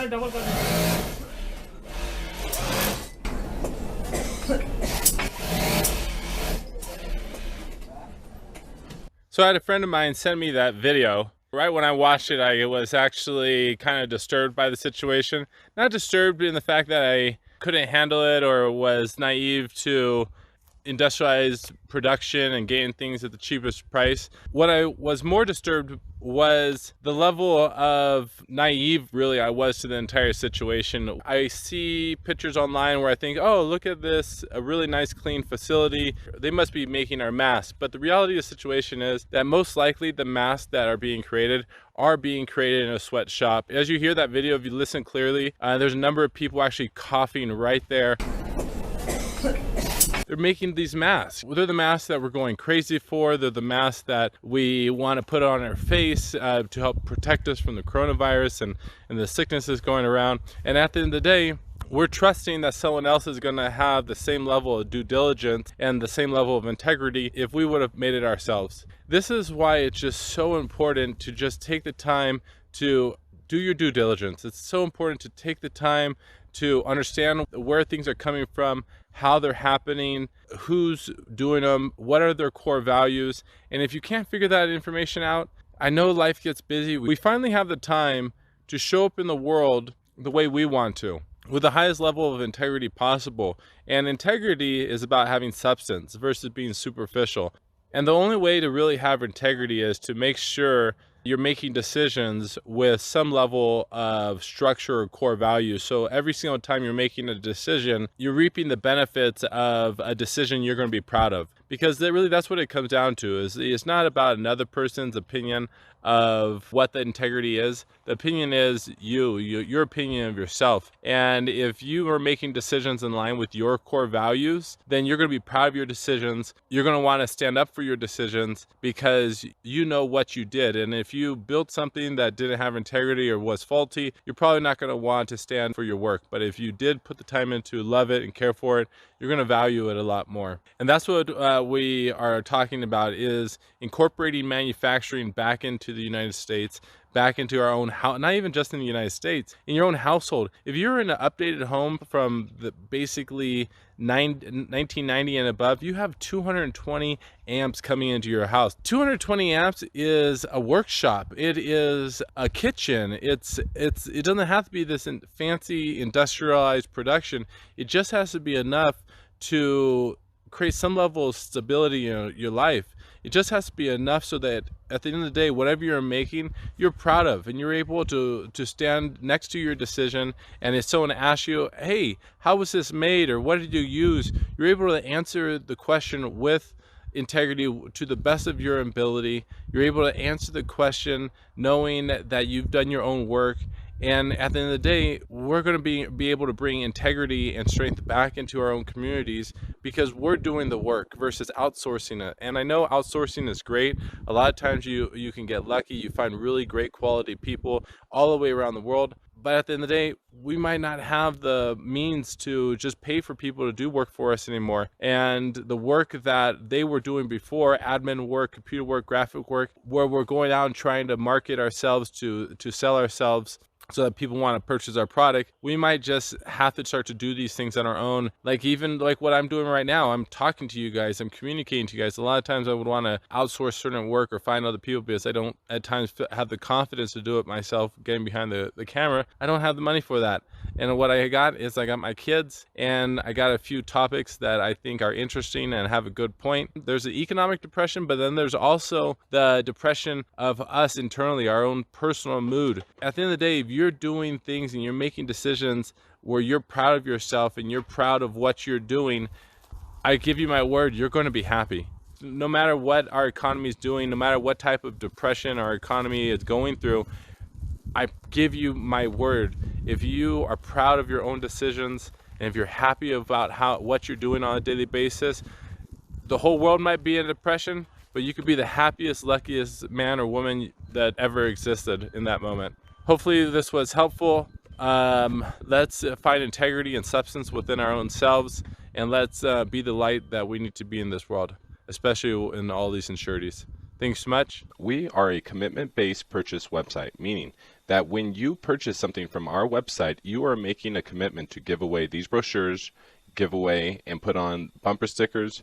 So I had a friend of mine send me that video. Right when I watched it, I was actually kind of disturbed by the situation. Not disturbed in the fact that I couldn't handle it or was naive to industrialized production and getting things at the cheapest price. What I was more disturbed was the level of naive really I was to the entire situation. I see pictures online where I think, oh, look at this, a really nice clean facility. They must be making our masks. But the reality of the situation is that most likely the masks that are being created in a sweatshop. As you hear that video, if you listen clearly, there's a number of people actually coughing right there. They're making these masks. They're the masks that we're going crazy for. They're the masks that we want to put on our face to help protect us from the coronavirus and the sicknesses going around. And at the end of the day, we're trusting that someone else is going to have the same level of due diligence and the same level of integrity if we would have made it ourselves. This is why it's just so important to just take the time to do your due diligence. It's so important to take the time to understand where things are coming from, how they're happening, who's doing them, what are their core values. And if you can't figure that information out, I know life gets busy. We finally have the time to show up in the world the way we want to, with the highest level of integrity possible. And integrity is about having substance versus being superficial. And the only way to really have integrity is to make sure you're making decisions with some level of structure or core value. So every single time you're making a decision, you're reaping the benefits of a decision you're going to be proud of. Because that's what it comes down to. Is it's not about another person's opinion of what the integrity is. The opinion is your opinion of yourself. And if you are making decisions in line with your core values, then you're going to be proud of your decisions. You're going to want to stand up for your decisions because you know what you did. And if you built something that didn't have integrity or was faulty, you're probably not going to want to stand for your work. But if you did put the time into love it and care for it, you're going to value it a lot more. And that's what we are talking about, is incorporating manufacturing back into the United States, back into our own house, not even just in the United States, in your own household. If you're in an updated home from the basically 1990 and above, you have 220 amps coming into your house. 220 amps is a workshop. It is a kitchen. It doesn't have to be this fancy industrialized production. It just has to be enough to create some level of stability in your life. It just has to be enough so that at the end of the day, whatever you're making, you're proud of, and you're able to stand next to your decision. And if someone asks you, hey, how was this made, or what did you use, you're able to answer the question with integrity to the best of your ability. You're able to answer the question knowing that you've done your own work. And at the end of the day, we're going to be able to bring integrity and strength back into our own communities because we're doing the work versus outsourcing it. And I know outsourcing is great. A lot of times you can get lucky. You find really great quality people all the way around the world. But at the end of the day, we might not have the means to just pay for people to do work for us anymore. And the work that they were doing before, admin work, computer work, graphic work, where we're going out and trying to market ourselves to sell ourselves so that people want to purchase our product, we might just have to start to do these things on our own. Even like what I'm doing right now, I'm talking to you guys, I'm communicating to you guys. A lot of times I would want to outsource certain work or find other people because I don't at times have the confidence to do it myself, getting behind the camera. I don't have the money for that. And what I got is I got my kids and I got a few topics that I think are interesting and have a good point. There's the economic depression, but then there's also the depression of us internally, our own personal mood. At the end of the day, if you're doing things and you're making decisions where you're proud of yourself and you're proud of what you're doing, I give you my word, you're going to be happy. No matter what our economy is doing, no matter what type of depression our economy is going through, I give you my word, if you are proud of your own decisions and if you're happy about what you're doing on a daily basis, the whole world might be in depression, but you could be the happiest, luckiest man or woman that ever existed in that moment. Hopefully this was helpful. Let's find integrity and substance within our own selves, and let's be the light that we need to be in this world, especially in all these insecurities. Thanks so much. We are a commitment-based purchase website, meaning that when you purchase something from our website, you are making a commitment to give away these brochures, give away and put on bumper stickers,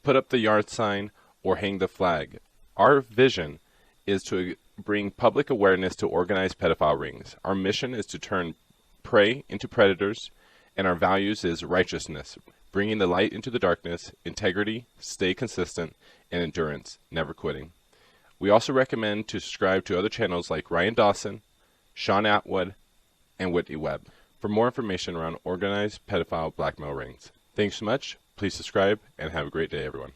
put up the yard sign, or hang the flag. Our vision is to bring public awareness to organized pedophile rings. Our mission is to turn prey into predators, and our values is righteousness, bringing the light into the darkness, integrity, stay consistent, and endurance, never quitting. We also recommend to subscribe to other channels like Ryan Dawson, Sean Atwood, and Whitney Webb for more information around organized pedophile blackmail rings. Thanks so much. Please subscribe and have a great day, everyone.